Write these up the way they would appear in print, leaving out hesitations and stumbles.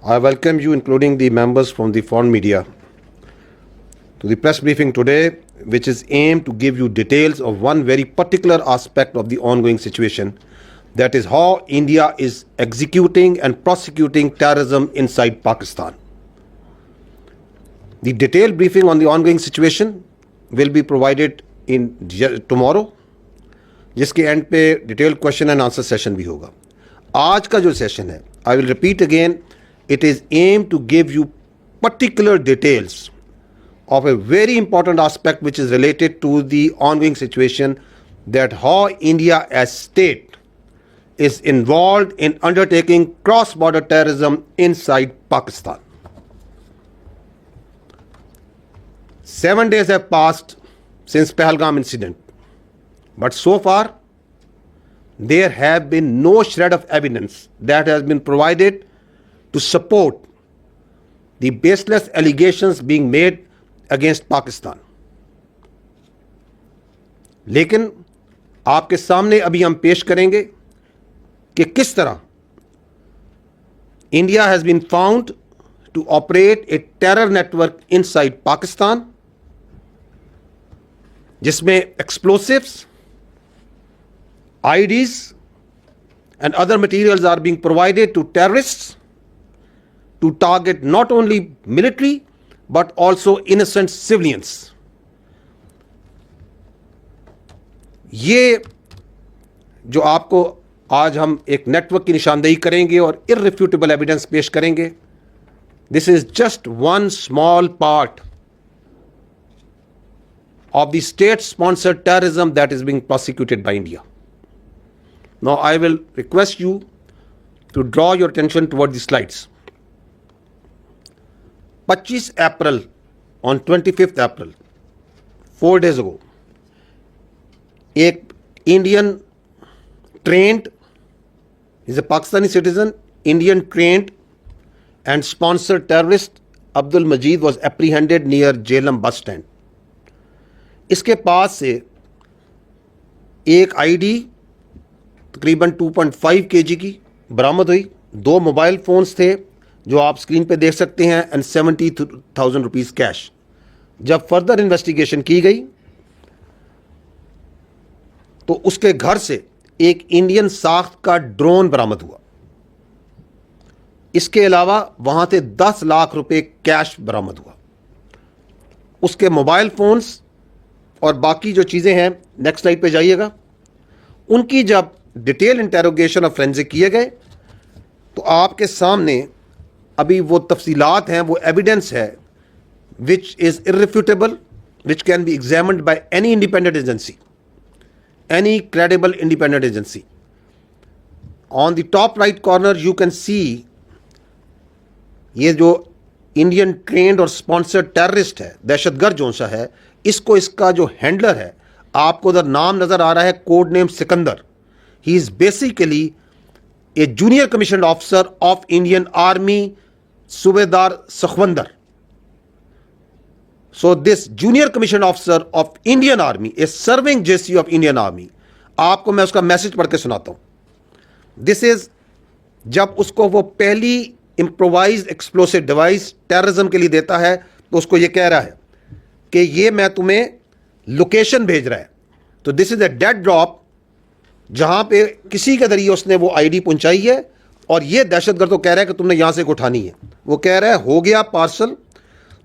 I welcome you, including the members from the foreign media, to the press briefing today, which is aimed to give you details of one very particular aspect of the ongoing situation, that is how India is executing and prosecuting terrorism inside Pakistan. The detailed briefing on the ongoing situation will be provided in tomorrow, जिसके end पे detail question and answer session भी होगा. आज का जो session है, I will repeat again, it is aim to give you particular details of a very important aspect which is related to the ongoing situation, that how India as state is involved in undertaking cross-border terrorism inside Pakistan. 7 days have passed since Pahalgam incident, but so far there have been no shred of evidence that has been provided to support the baseless allegations being made against Pakistan. लेकिन आपके सामने अभी हम पेश करेंगे कि किस तरह India has been found to operate a terror network inside Pakistan, जिसमें explosives, IEDs and other materials are being provided to terrorists to target not only military but also innocent civilians. ये जो आपको आज हम एक नेटवर्क की निशानदेही करेंगे और irrefutable एविडेंस पेश करेंगे, this is just one small part of the state-sponsored terrorism that is being prosecuted by India. Now I will request you to draw your attention toward the slides. 25 April, on 25th April, 4 days ago, एक Indian trained, is a Pakistani citizen, Indian trained and sponsored terrorist Abdul Majid was apprehended near Jhelum bus stand. इसके पास से एक ID तकरीबन 2.5 kg की बरामद हुई, 2 mobile phones थे जो आप स्क्रीन पे देख सकते हैं, एंड 70,000 रुपीज़ कैश. जब फर्दर इन्वेस्टिगेशन की गई तो उसके घर से एक इंडियन साख्त का ड्रोन बरामद हुआ. इसके अलावा वहां से 10 लाख रुपए कैश बरामद हुआ. उसके मोबाइल फोन्स और बाकी जो चीज़ें हैं, नेक्स्ट स्लाइड पे जाइएगा, उनकी जब डिटेल इंटेरोगेशन और फोरेंसिक किए गए तो आपके सामने अभी वो तफसीलात हैं, वो एविडेंस है which is irrefutable, which can be examined by any independent agency, any credible independent agency. On the top right corner you can see ये जो इंडियन ट्रेंड और स्पॉन्सर्ड टेररिस्ट है, दहशतगर्द जो सा है, इसको इसका जो हैंडलर है, आपको उधर नाम नज़र आ रहा है, code name Sikandar. He is basically A junior commission officer of Indian army, Subedar Sakhwandar. So this junior commissioned officer of Indian Army is serving JCU of Indian Army. आपको मैं उसका मैसेज पढ़ के सुनाता हूँ. This is जब उसको वो पहली इम्प्रोवाइज एक्सप्लोसिव डिवाइस टेररिज्म के लिए देता है तो उसको ये कह रहा है कि ये मैं तुम्हें लोकेशन भेज रहा है. तो this is a dead drop जहाँ पे किसी के जरिए उसने वो आईडी पहुँचाई है और ये दहशतगर्द को कह रहा है कि तुमने यहाँ से उठानी है. वो कह रहा है हो गया पार्सल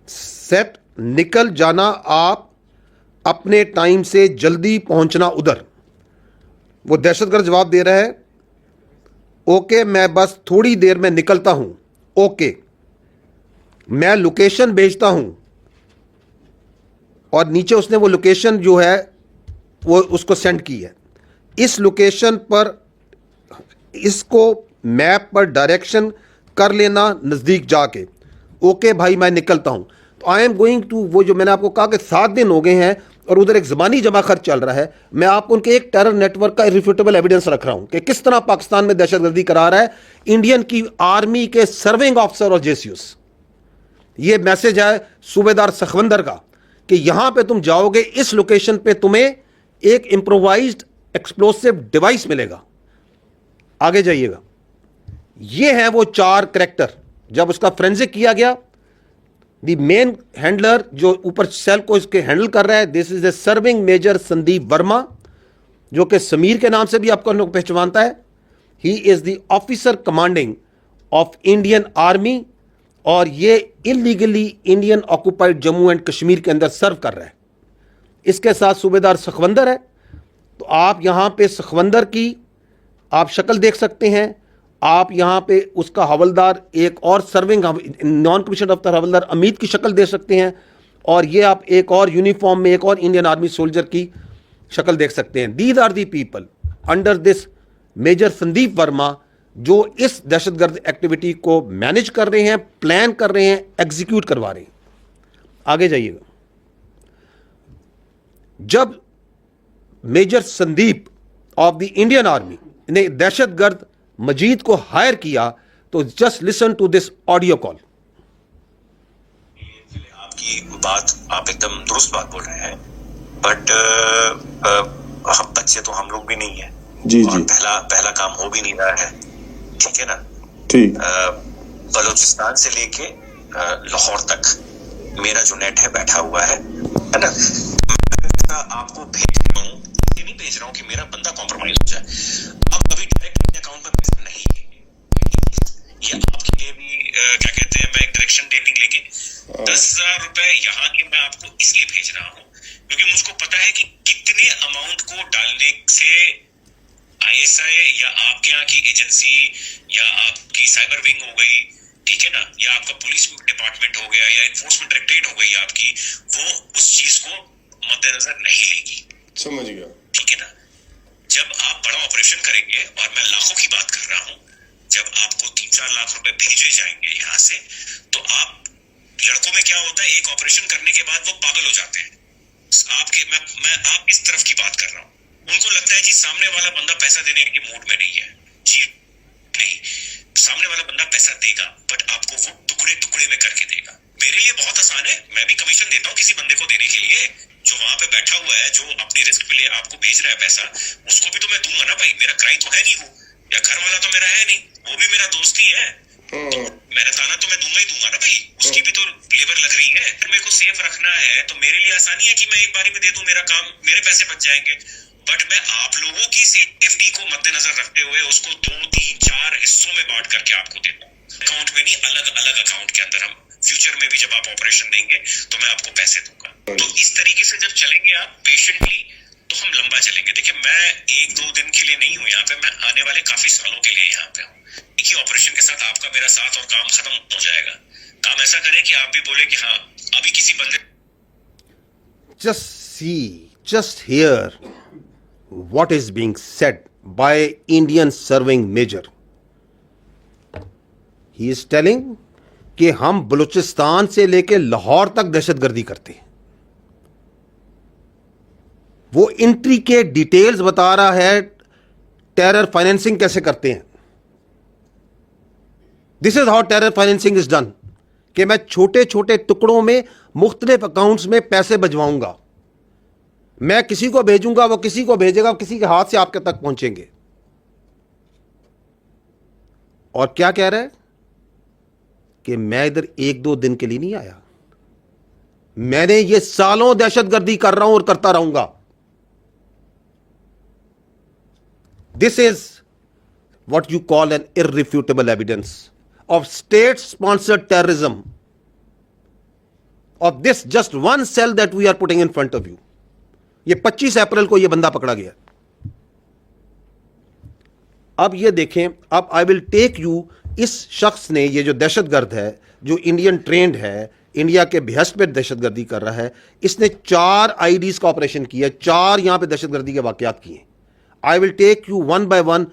सेट, निकल जाना आप अपने टाइम से, जल्दी पहुँचना उधर. वो दहशतगर्द जवाब दे रहा है ओके मैं बस थोड़ी देर में निकलता हूँ, ओके मैं लोकेशन भेजता हूँ. और नीचे उसने वो लोकेशन जो है वो उसको सेंड की है. इस लोकेशन पर इसको मैप पर डायरेक्शन कर लेना नज़दीक जाके, ओके भाई मैं निकलता हूँ. तो आई एम गोइंग टू, वो जो मैंने आपको कहा कि 7 दिन हो गए हैं और उधर एक ज़बानी जमा खर्च चल रहा है, मैं आपको उनके एक टेरर नेटवर्क का इरिफ्यूटेबल एविडेंस रख रहा हूँ कि किस तरह पाकिस्तान में दहशतगर्दी करा रहा है इंडियन की आर्मी के सर्विंग ऑफिसर और जेसीयूस. ये मैसेज है सूबेदार सखवंदर का कि यहाँ पे तुम जाओगे, इस लोकेशन पे तुम्हें एक इम्प्रोवाइज्ड एक्सप्लोसिव डिवाइस मिलेगा. आगे जाइएगा. ये है वो 4 करैक्टर जब उसका फ्रेंजिक किया गया, द मेन हैंडलर जो ऊपर सेल को इसके हैंडल कर रहा है, this is a serving major Sandeep Verma, जो कि समीर के नाम से भी आपको लोग पहचानता है। He is the officer commanding of Indian army, और ये illegally Indian occupied Jammu and Kashmir के अंदर सर्व कर रहा है। इसके साथ सूबेदार सखवंदर है। तो आप यहां पे सखवंदर की आप शक्ल देख सकते हैं। आप यहां पे उसका हवलदार, एक और सर्विंग नॉन कमीशन अफसर हवलदार अमित की शक्ल देख सकते हैं। और ये आप एक और यूनिफॉर्म में एक और इंडियन आर्मी सोल्जर की शक्ल देख सकते हैं। These are the people under this major Sandeep Verma, जो इस दहशतगर्द एक्टिविटी को मैनेज कर रहे हैं, प्लान कर रहे हैं, एग्जीक्यूट करवा रहे हैं। आगे जाइएगा। जब major Sandeep of the Indian army ने दहशतगर्द मजीद को हायर किया, तो just listen to this audio call. आपकी बात, आप एकदम दुरुस्त बात बोल रहे हैं, बट हम बच्चे तो हम लोग भी नहीं है जी और जी पहला काम हो भी नहीं रहा है, ठीक है ना। ठीक। बलूचिस्तान से लेके लाहौर तक मेरा जो नेट है बैठा हुआ है ना। मैं आपको भेज रहा हूँ, ये नहीं भेज रहा हूँ कि मेरा बंदा कॉम्प्रोमाइज हो जाए। अब अभी डायरेक्ट अपने अकाउंट में पैसा नहीं है, ये आपके लिए भी क्या कहते हैं, मैं एक डायरेक्शन देने के लिए 10,000 रुपए यहाँ के मैं आपको इसलिए भेज रहा हूँ क्योंकि मुझको पता है कि कितने अमाउंट को डालने से आईएसआई या आपके यहाँ की एजेंसी या आपकी साइबर विंग हो गई, ठीक है ना, या आपका पुलिस डिपार्टमेंट हो गया या इन्फोर्समेंट डायरेक्टरेट हो गई आपकी, वो उस चीज को मद्देनजर नहीं लेगी। समझ गया। ठीक है ना। जब आप बड़ा ऑपरेशन करेंगे, और मैं लाखों की बात कर रहा हूँ, जब आपको 3-4 लाख रुपए भेजे जाएंगे यहाँ से, तो आप लड़कों में क्या होता है, एक ऑपरेशन करने के बाद वो पागल हो जाते हैं। मैं आप इस तरफ की बात कर रहा हूँ। उनको लगता है जी सामने वाला बंदा पैसा देने के मूड में नहीं है। जी नहीं, सामने वाला बंदा पैसा देगा, बट आपको वो टुकड़े टुकड़े में करके देगा। मेरे लिए बहुत आसान है, मैं भी कमीशन देता हूँ किसी बंदे को देने के लिए, जो वहां पे बैठा हुआ है, जो अपनी रिस्क पे ले आपको भेज रहा है पैसा, उसको भी तो मैं दूंगा ना भाई, मेरा क्राइम तो है नहीं वो, या घर वाला तो मेरा है नहीं, वो भी मेरा दोस्त ही है, तो मेहनताना तो मैं दूंगा ही दूंगा ना भाई, उसकी भी तो लेबर लग रही है। फिर मेरे को सेफ रखना है तो मेरे लिए आसानी है कि मैं एक बारी में दे दूं, मेरा काम, मेरे पैसे बच जाएंगे। बट मैं आप लोगों की सेफ्टी को मद्देनजर रखते हुए उसको 2-3-4 हिस्सों में बांट करके आपको देता हूँ, अकाउंट में नहीं, अलग अलग अकाउंट के अंदर। हम फ्यूचर में भी जब आप ऑपरेशन देंगे तो मैं आपको पैसे दूंगा। तो इस तरीके से जब चलेंगे आप पेशेंटली, तो हम लंबा चलेंगे। देखिए, मैं 1-2 दिन के लिए नहीं हूँ यहाँ पे, मैं आने वाले काफी सालों के लिए यहाँ पे हूँ। देखिए, ऑपरेशन के साथ आपका मेरा साथ और काम खत्म हो जाएगा। काम ऐसा करें कि आप भी बोले कि हाँ, अभी किसी बंदे just hear what is being said by Indian serving major. He is telling कि हम बलूचिस्तान से लेकर लाहौर तक दहशतगर्दी करते हैं। वो इंट्री के डिटेल्स बता रहा है, टेरर फाइनेंसिंग कैसे करते हैं। This is how terror financing is done, कि मैं छोटे छोटे टुकड़ों में मुख्तलिफ अकाउंट्स में पैसे भिजवाऊंगा, मैं किसी को भेजूंगा, वो किसी को भेजेगा, किसी के हाथ से आपके तक पहुंचेंगे। और क्या कह रहा है कि मैं इधर 1-2 दिन के लिए नहीं आया, मैंने ये सालों दहशतगर्दी कर रहा हूं और करता रहूंगा। This is what you call an irrefutable evidence of state-sponsored terrorism of this just one cell that we are putting in front of you. ये 25 अप्रैल को ये बंदा पकड़ा गया। अब ये देखें, अब आई विल टेक यू, इस शख्स ने, ये जो दहशतगर्द है, जो इंडियन ट्रेंड है, इंडिया के behest पे दहशतगर्दी कर रहा है, इसने 4 आईडीज का ऑपरेशन किया, 4 यहां पे दहशतगर्दी के वाकयात किए। I will take you one by one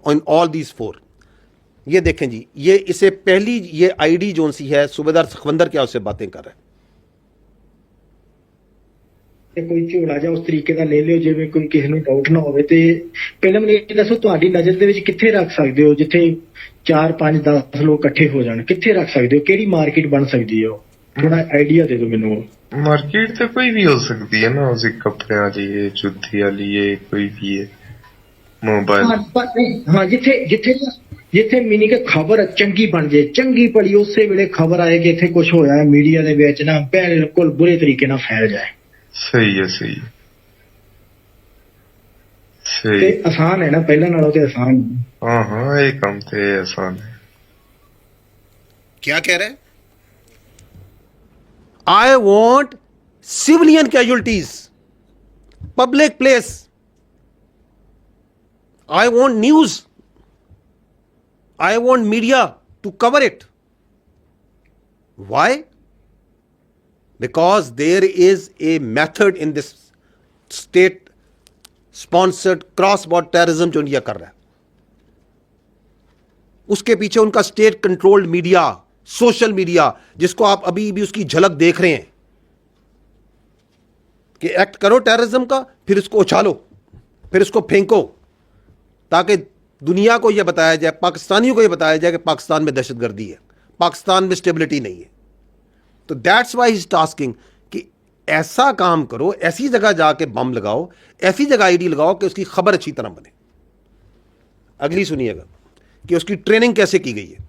on all these 4। ये देखें जी, ये इसे पहली ये आईडी जोन सी है, सूबेदार सखवंदर क्या उससे बातें कर रहा है। ਕੋਈ ਝੋਲਾ ਜਾਂ ਉਸ ਤਰੀਕੇ ਦਾ ਲੈ ਲਿਓ ਜਿਵੇਂ ਕੋਈ ਕਿਸੇ ਨੂੰ ਡਾਊਟ ਨਾ ਹੋਵੇ। ਤੇ ਪਹਿਲਾਂ ਮੈਨੂੰ ਇਹ ਦੱਸੋ, ਤੁਹਾਡੀ ਨਜ਼ਰ ਦੇ ਵਿੱਚ ਕਿੱਥੇ ਰੱਖ ਸਕਦੇ ਹੋ ਜਿੱਥੇ 4-5-10 ਲੋਕ ਇਕੱਠੇ ਹੋ ਜਾਣ, ਕਿੱਥੇ ਰੱਖ ਸਕਦੇ ਹੋ, ਕਿਹੜੀ ਮਾਰਕੀਟ ਬਣ ਸਕਦੀ ਹੈ? ਥੋੜਾ ਆਈਡੀਆ ਦੇ ਦਿਓ ਮੈਨੂੰ। मार्केट तो कोई भी हो सकती है ना, उसी कपड़े वाली है, जूती वाली है, कोई भी है, मोबाइल। हाँ जिथे जिथे ਜਿੱਥੇ ਮੀਨਿੰਗ ਕਿ ਖਬਰ ਚੰਗੀ ਬਣ ਜੇ, ਚੰਗੀ ਭਲੀ ਉਸੇ ਵੇਲੇ ਖਬਰ ਆਏ ਕਿ ਇੱਥੇ ਕੁਝ ਹੋਇਆ ਹੈ, ਮੀਡੀਆ ਦੇ ਵਿੱਚ ਨਾ ਬਿਲਕੁਲ ਬੁਰੇ ਤਰੀਕੇ ਨਾਲ ਫੈਲ ਜਾਏ। ਸਹੀ ਹੈ, ਸਹੀ ਹੈ, ਤੇ ਸਹੀ। ਆਸਾਨ ਹੈ ਨਾ, ਪਹਿਲਾਂ ਨਾਲੋਂ ਤੇ ਆਸਾਨ। हाँ हाँ, ये काम तो ये आसान है। क्या कह रहे हैं? I want civilian casualties, public place. I want news, I want media to cover it. Why? Because there is a method in this state sponsored cross border terrorism जो इंडिया कर रहा है, उसके पीछे उनका state controlled media, social media, जिसको आप अभी भी उसकी झलक देख रहे हैं कि एक्ट करो टेररिज्म का, फिर इसको उछालो, फिर इसको फेंको, ताकि दुनिया को यह बताया जाए, पाकिस्तानियों को यह बताया जाए कि पाकिस्तान में दहशतगर्दी है, पाकिस्तान में स्टेबिलिटी नहीं है। तो that's why he is tasking कि ऐसा काम करो, ऐसी जगह जाके बम लगाओ, ऐसी जगह आईडी लगाओ कि उसकी खबर अच्छी तरह बने। अगली सुनिएगा कि उसकी ट्रेनिंग कैसे की गई है।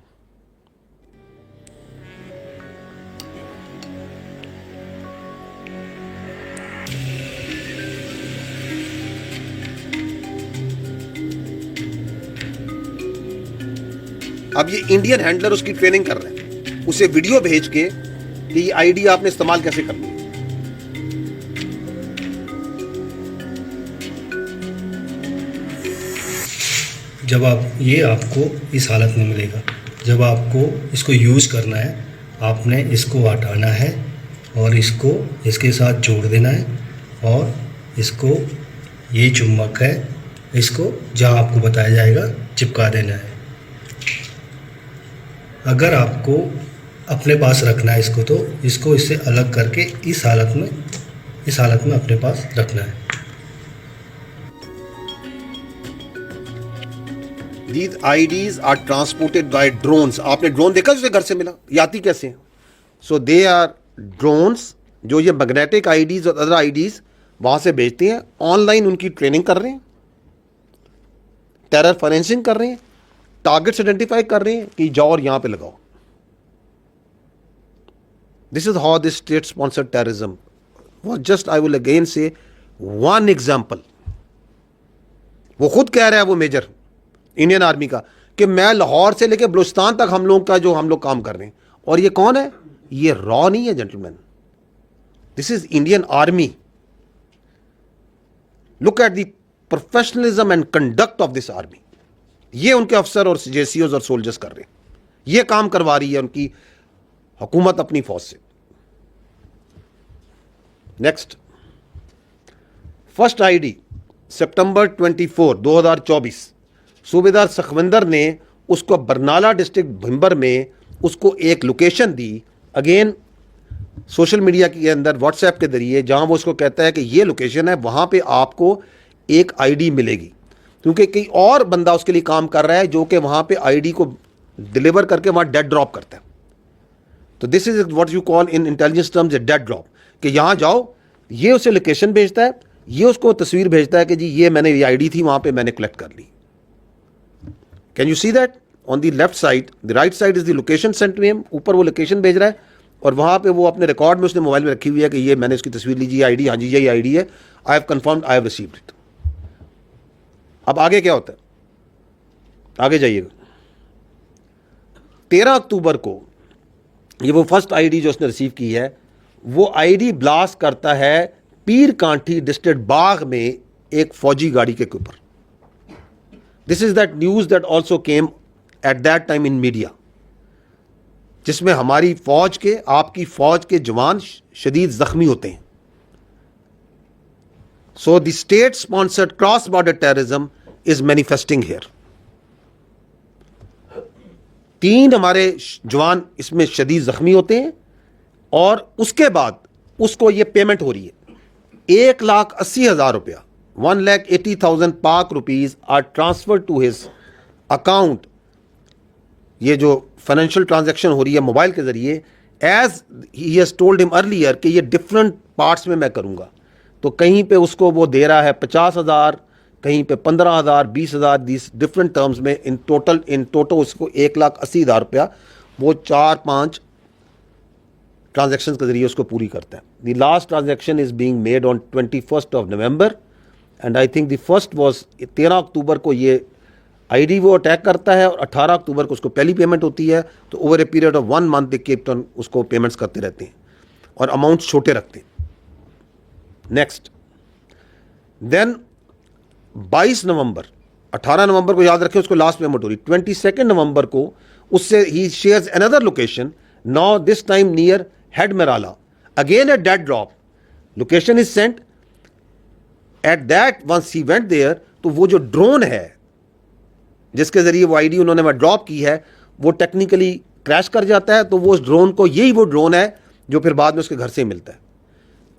अब ये इंडियन हैंडलर उसकी ट्रेनिंग कर रहे हैं, उसे वीडियो भेज के कि ये आईडी आपने इस्तेमाल कैसे करनी है। जब आप ये आपको इस हालत में मिलेगा, जब आपको इसको यूज़ करना है, आपने इसको हटाना है और इसको इसके साथ जोड़ देना है और इसको, ये चुम्बक है, इसको जहाँ आपको बताया जाएगा चिपका देना है। अगर आपको अपने पास रखना है इसको, तो इसको इससे अलग करके इस हालत में अपने पास रखना है। These IDs are transported by drones. आपने ड्रोन देखा जिसे घर से मिला, ये आती कैसे हैं? So they are drones जो ये मैग्नेटिक IDs और अदर IDs वहाँ से भेजते हैं। ऑनलाइन उनकी ट्रेनिंग कर रहे हैं, टेरर फाइनेंसिंग कर रहे हैं, टारगेट्स आइडेंटिफाई कर रहे हैं कि जाओ और यहाँ पे लगाओ। This is how this state sponsored terrorism was just, I will again say, one example. वो खुद कह रहा है, वो मेजर इंडियन आर्मी का, कि मैं लाहौर से लेकर बलूचिस्तान तक हम लोग काम कर रहे हैं। और ये कौन है? ये रॉ नहीं है gentleman, this is Indian army. Look at the professionalism and conduct of this army. ये उनके अफसर और जेसीओज और सोल्जर्स कर रहे हैं, ये काम करवा रही है उनकी हुकूमत अपनी फौज से। नेक्स्ट, फर्स्ट आईडी सितंबर 24, 2024, सूबेदार सखविंदर ने उसको बरनाला डिस्ट्रिक्ट भिंबर में उसको एक लोकेशन दी, अगेन सोशल मीडिया के अंदर व्हाट्सएप के जरिए, जहां वो उसको कहता है कि ये लोकेशन है, वहां पे आपको एक आईडी मिलेगी, क्योंकि कई और बंदा उसके लिए काम कर रहा है जो कि वहां पे आईडी को डिलीवर करके वहां डेड ड्रॉप करता है। तो this is what you call in intelligence terms A dead drop, कि यहां जाओ, ये उसे लोकेशन भेजता है, ये उसको तस्वीर भेजता है कि जी ये मैंने ये आईडी थी वहां पे मैंने कलेक्ट कर ली। Can you see that? On the left side, the right side is the location sent to him, ऊपर वो लोकेशन भेज रहा है और वहां पे वो अपने रिकॉर्ड में उसने मोबाइल में रखी हुई है कि ये मैंने इसकी तस्वीर ली, जी आईडी, हाँ जी यही आईडी है, I have confirmed, I have received it. अब आगे क्या होता है? आगे जाइएगा। 13 अक्टूबर को ये वो फर्स्ट आईडी जो उसने रिसीव की है, वो आईडी ब्लास्ट करता है पीर कांठी डिस्ट्रिक्ट बाग में एक फौजी गाड़ी के ऊपर। This is that news that also came at that time in media, जिसमें हमारी फौज के, आपकी फौज के जवान शदीद जख्मी होते हैं। So the state sponsored cross border terrorism is manifesting here. 3 हमारे जवान इसमें शदीद जख्मी होते हैं और उसके बाद उसको ये पेमेंट हो रही है, 1,80,000 रुपया, 1,80,000 Pak rupees are transfer to his account. ये जो फाइनेंशियल ट्रांजैक्शन हो रही है मोबाइल के जरिए, as he has told him earlier कि ये डिफरेंट पार्ट्स में मैं करूंगा। तो कहीं पे उसको वो दे रहा है 50,000, कहीं पे 15,000, 20,000, दिस डिफरेंट टर्म्स में इन टोटल उसको 1,80,000 रुपया वो 4-5 ट्रांजैक्शंस के जरिए उसको पूरी करता है. The last transaction is being made on 21st of November and I think the first was 13 अक्टूबर को ये आईडी वो अटैक करता है और 18 अक्टूबर को उसको पहली पेमेंट होती है. तो over a period of 1 month they keep on उसको पेमेंट्स करते रहते हैं और अमाउंट छोटे रखते हैं. नेक्स्ट देन 22 नवंबर, 18 नवंबर को याद रखें उसको लास्ट पेमेंट हो रही. 22 नवंबर को उससे he shares another location, now this time near head Marala, again a dead drop. Location is sent at that once he went there. तो वो जो ड्रोन है जिसके जरिए वो आईडी उन्होंने वहां ड्रॉप की है वो टेक्निकली क्रैश कर जाता है. तो वो उस ड्रोन को, यही वो ड्रोन है जो फिर बाद में उसके घर से मिलता है.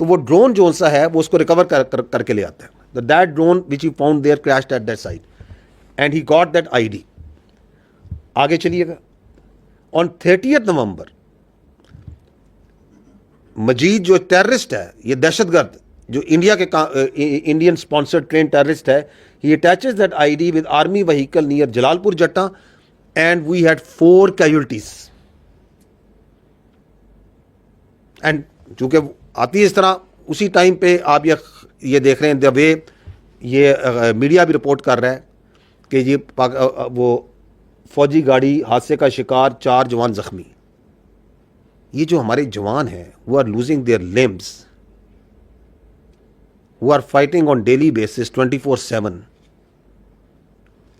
तो वो ड्रोन जो सा है वो उसको रिकवर करके ले आता है. That drone which he found there crashed at that site and he got that ID. आगे चलिएगा. ऑन 30th नवंबर मजीद जो टेररिस्ट है, ये दहशतगर्द जो इंडिया के इंडियन स्पॉन्सर्ड ट्रेन टेररिस्ट है, he attaches that ID with army vehicle near Jalalpur Jattan and we had 4 casualties. And चूंकि आती है इस तरह, उसी टाइम पे आप ये देख रहे हैं द वे ये मीडिया भी रिपोर्ट कर रहा है कि ये वो फौजी गाड़ी हादसे का शिकार, 4 जवान जख्मी. ये जो हमारे जवान हैं वो are losing their limbs, who are fighting on daily basis 24/7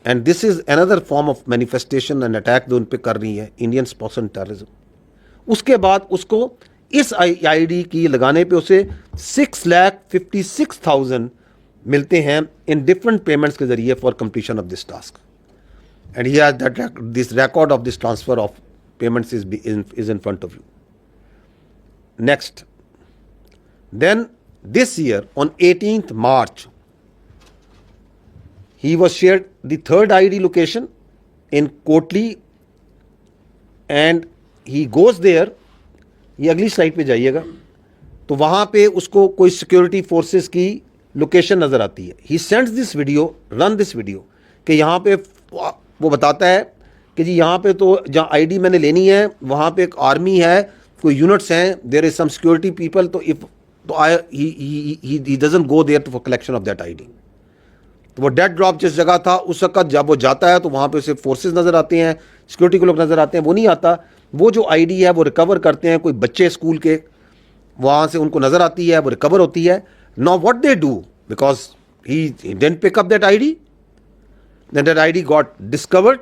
and this is another form of manifestation and attack जो उन पे कर रही है इंडियन स्पॉन्सर्ड टेररिज्म. उसके बाद उसको इस आईडी की लगाने पे उसे 6,56,000 मिलते हैं इन डिफरेंट पेमेंट्स के जरिए for completion of this task and he has that this record of this transfer of payments is in front of you. Next then this year on 18th March he was shared the third ID location in Kotli and he goes there. ये अगली slide पे जाइएगा तो वहां पे उसको कोई security forces की लोकेशन नजर आती है. He sends this video, run this video कि यहाँ पे वो बताता है कि जी यहाँ पे तो जहाँ आईडी मैंने लेनी है वहाँ पे एक आर्मी है, कोई यूनिट्स हैं, there is some security people. तो इफ तो he doesn't go there for collection of that ID. तो वो डेड ड्रॉप जिस जगह था उस वक्त जब वो जाता है तो वहाँ पे उसे फोर्सेस नज़र आते हैं, सिक्योरिटी के लोग नज़र आते हैं. वो नहीं आता, वो जो आईडी है वो रिकवर करते हैं कोई बच्चे स्कूल के, वहाँ से उनको नज़र आती है, वो रिकवर होती है. Now what they do, because he didn't pick up that ID, then that ID got discovered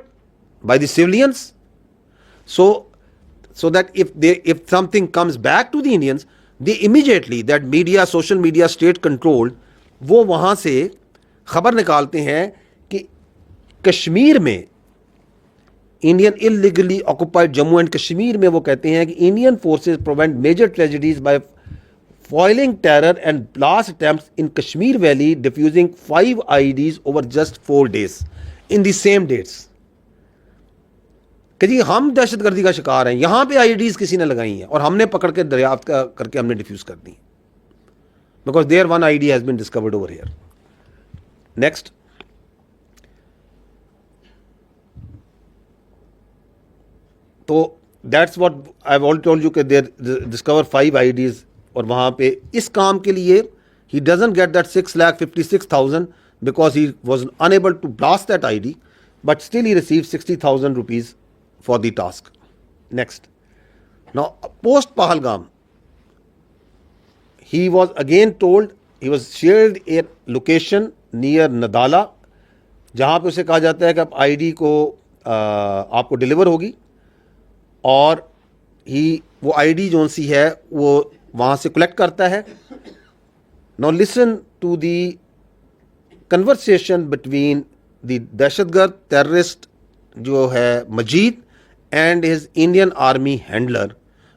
by the civilians. So that if something comes back to the Indians, they immediately, that media, social media, state controlled, वो वहाँ से खबर निकालते हैं कि कश्मीर में Indian illegally occupied Jammu and Kashmir में वो कहते हैं कि Indian forces prevent major tragedies by foiling terror and blast attempts in Kashmir Valley, defusing 5 IEDs over just 4 days in the same dates. कि जी हम दहशतगर्दी का शिकार हैं, यहां पे आईडीज किसी ने लगाई हैं और हमने पकड़ के दरियाफ्त करके हमने डिफ्यूज कर दी, because there one ID has been discovered over here. Next, तो that's what I have already told you कि देयर डिस्कवर 5 आईडीज. और वहां पे इस काम के लिए he doesn't get that 6,56,000 because he was unable to blast that ID, but still he receive 60,000 rupees for the task. Next, now post Pahalgam, he was again told, he was shared a location near Nadala, जहाँ पे उसे कहा जाता है कि आप ID को आपको डिलीवर होगी, और वो आईडी जो सी है वो वहाँ से कलेक्ट करता है. Now listen to the conversation between the दहशतगर्द टेररिस्ट जो है मजीद and his Indian army handler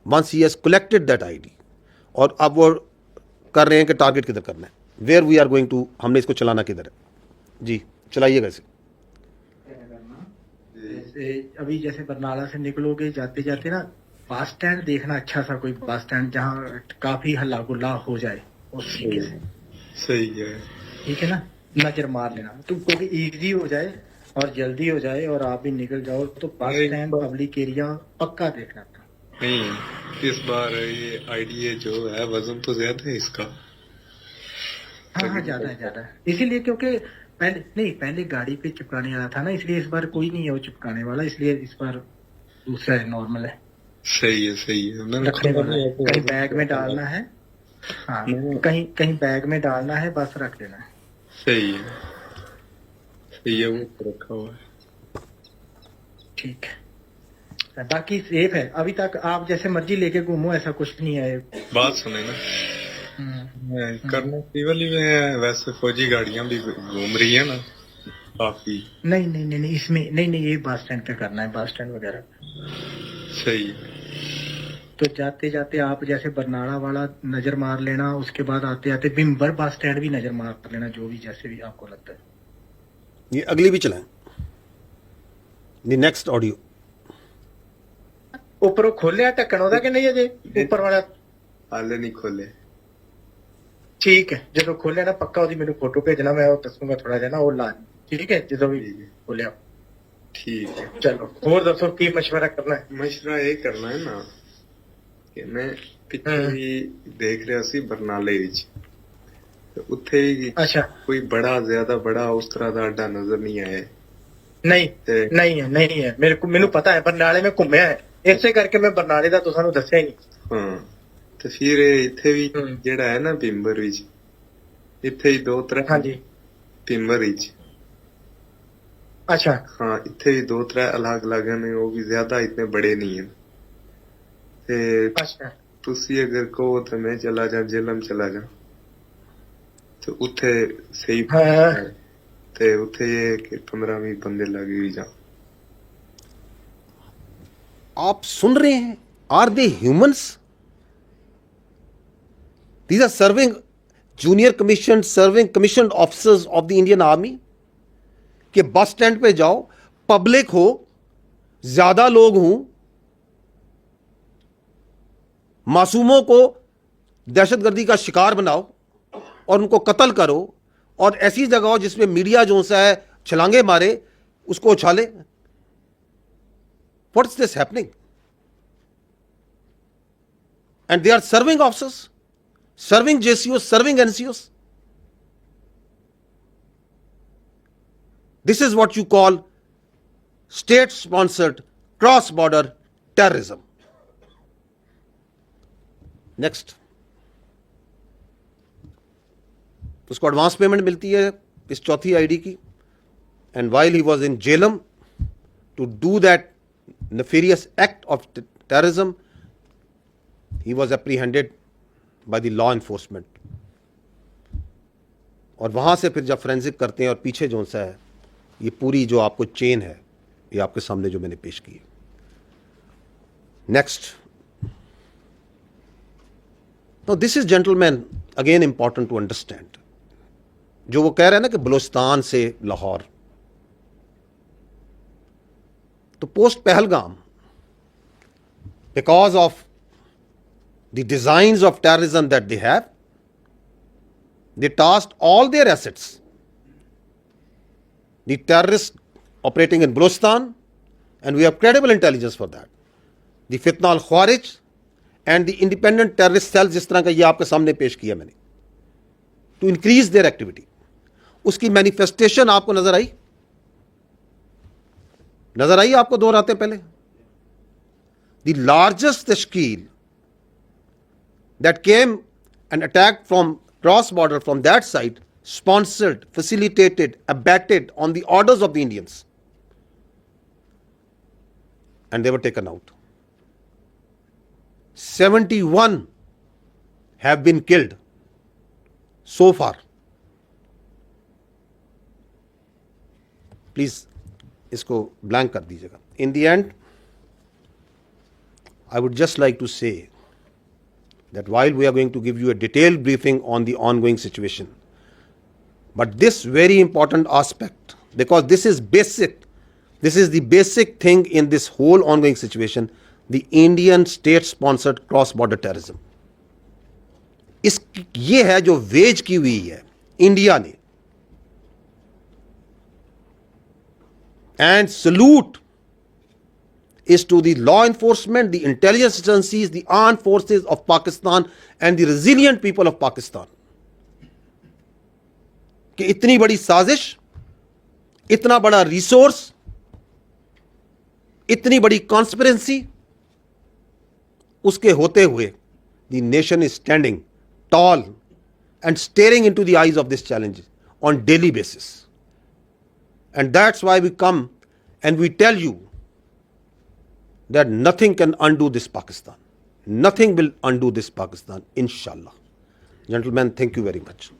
once he has collected that ID. और अब वो कर रहे हैं कि टारगेट किधर करना है, where we are going to, हमने इसको चलाना किधर है. जी चलाइएगा इसे. अभी जैसे बरनाला से निकलोगे, जाते जाते ना बस स्टैंड देखना, अच्छा सा कोई बस स्टैंड जहाँ काफी हल्ला गुल्ला हो जाए उस तरीके से. सही है. ठीक है ना. नजर मार लेना, तो क्योंकि इजी हो जाए और जल्दी हो जाए और आप भी निकल जाओ, तो बस नहीं। स्टैंड पब्लिक एरिया पक्का देखना था। नहीं, इस बार ये आईडीए जो है वजन तो ज्यादा है इसका। हाँ हाँ, ज्यादा है ज्यादा है, इसीलिए क्योंकि पहले गाड़ी पे चिपकाने वाला था ना, इसलिए इस बार कोई नहीं है वो चिपकाने वाला, इसलिए इस बार दूसरा है, नॉर्मल है, सही है सही है। मैंने रखने खुद वाला है, अपने कहीं वजन बैग में देखा। डालना है। हाँ, नहीं। कहीं कहीं बैग में डालना है, बस रख देना है। सही है सही है, वो तो रखा हुआ है। ठीक है, बाकी सेफ है अभी तक, आप जैसे मर्जी लेके घूमो, ऐसा कुछ नहीं है। बात सुने ना, कर्नल सिविल में है, वैसे फौजी गाड़ियां भी घूम रही है ना काफी। नहीं नहीं नहीं नहीं, इसमें नहीं नहीं, ये बस स्टैंड पे करना है, बस स्टैंड वगैरह। सही है। तो जाते जाते आप जैसे बरनाला वाला नजर मार लेना, उसके बाद आते आते बिम्बर बस स्टैंड भी नजर मार लेना, जो भी जैसे भी आपको लगता है। ये अगली भी चलाएं, द नेक्स्ट ऑडियो। ऊपर खोलिया ढक्कन ओदा कि नहीं अजे ऊपर वाला? हाले नहीं खोले। ठीक है, जो खोलिया ना पक्का ओदी मेनू फोटो भेजना, मैं वो दसूंगा थोड़ा जिहा ना, वो ला। ठीक है, जो भी ठीक है। खोलिया। ठीक है। चलो, और दसो की मशवरा करना है? मशवरा ये करना है ना कि मैं पिछले भी देख रहा सी बरनाले विच, तो उत्थे भी अच्छा, कोई बड़ा ज्यादा बड़ा उस तरह का अड्डा नजर नहीं आया। नहीं ते नहीं है, मेनू पता है, बरनाले में घूमया है, इसे करके मैं बरनाले दा तुसानू दस्सिया ही नहीं। हाँ, तो फिर इत्थे भी जेड़ा है ना पिंबर विच, इत्थे ही दो तरह हाँ जी। पिंबर विच। अच्छा हाँ, इत्थे भी दो तरह अलग अलग हैं, वो भी ज्यादा इतने बड़े नहीं है। ते अच्छा, तुसी अगर कहो तो मैं चला जा, जेलम चला जा, तो उत्थे सही हाँ। है। ते उत्थे ये कि 15-20 बंदे लगे भी जा। आप सुन रहे हैं, are they humans? These are serving junior commission, serving commission officers of the Indian army. कि बस स्टैंड पे जाओ, पब्लिक हो, ज्यादा लोग हों, मासूमों को दहशतगर्दी का शिकार बनाओ और उनको कत्ल करो, और ऐसी जगह हो जिसमें मीडिया जो सा है छलांगे मारे, उसको उछाले। What's this happening? And they are serving officers, serving JCO, serving NCOs. This is what you call state-sponsored cross-border terrorism. Next. उसको एडवांस पेमेंट मिलती है इस चौथी आईडी की, and while he was in Jhelum to do that nefarious act of terrorism, he was apprehended by the law enforcement. और वहां से फिर जब फोरेंसिक करते हैं, और पीछे जो सा है ये पूरी जो आपको चेन है, ये आपके सामने जो मैंने पेश की है। नेक्स्ट। तो this is gentleman again important to understand, जो वो कह रहे हैं ना कि बलूचिस्तान से लाहौर, तो post Pahalgam, because of the designs of terrorism that they have, they tasked all their assets, the terrorists operating in Balochistan, and we have credible intelligence for that, the Fitna al-Khawarij and the independent terrorist cells, जिस तरह का ये आपके सामने पेश किया मैंने, to increase their activity. उसकी मैनिफेस्टेशन आपको नजर आई आपको दोहराते पहले? The largest तश्कील that came and attacked from cross border from that side, sponsored, facilitated, abetted on the orders of the Indians, and they were taken out. 71 have been killed so far. Please इसको blank कर दीजिएगा. In the end, I would just like to say that while we are going to give you a detailed briefing on the ongoing situation, but this very important aspect, because this is the basic thing in this whole ongoing situation, the Indian state-sponsored cross-border terrorism. ये है जो veg की हुई है India ने, And salute is to the law enforcement, the intelligence agencies, the armed forces of Pakistan and the resilient people of Pakistan. कि इतनी बड़ी साजिश, इतना बड़ा रिसोर्स, इतनी बड़ी कॉन्स्पिरेंसी, उसके होते हुए the nation is standing tall and staring into the eyes of this challenge on daily basis. And that's why we come and we tell you that nothing can undo this Pakistan. Nothing will undo this Pakistan, inshallah. Gentlemen, thank you very much.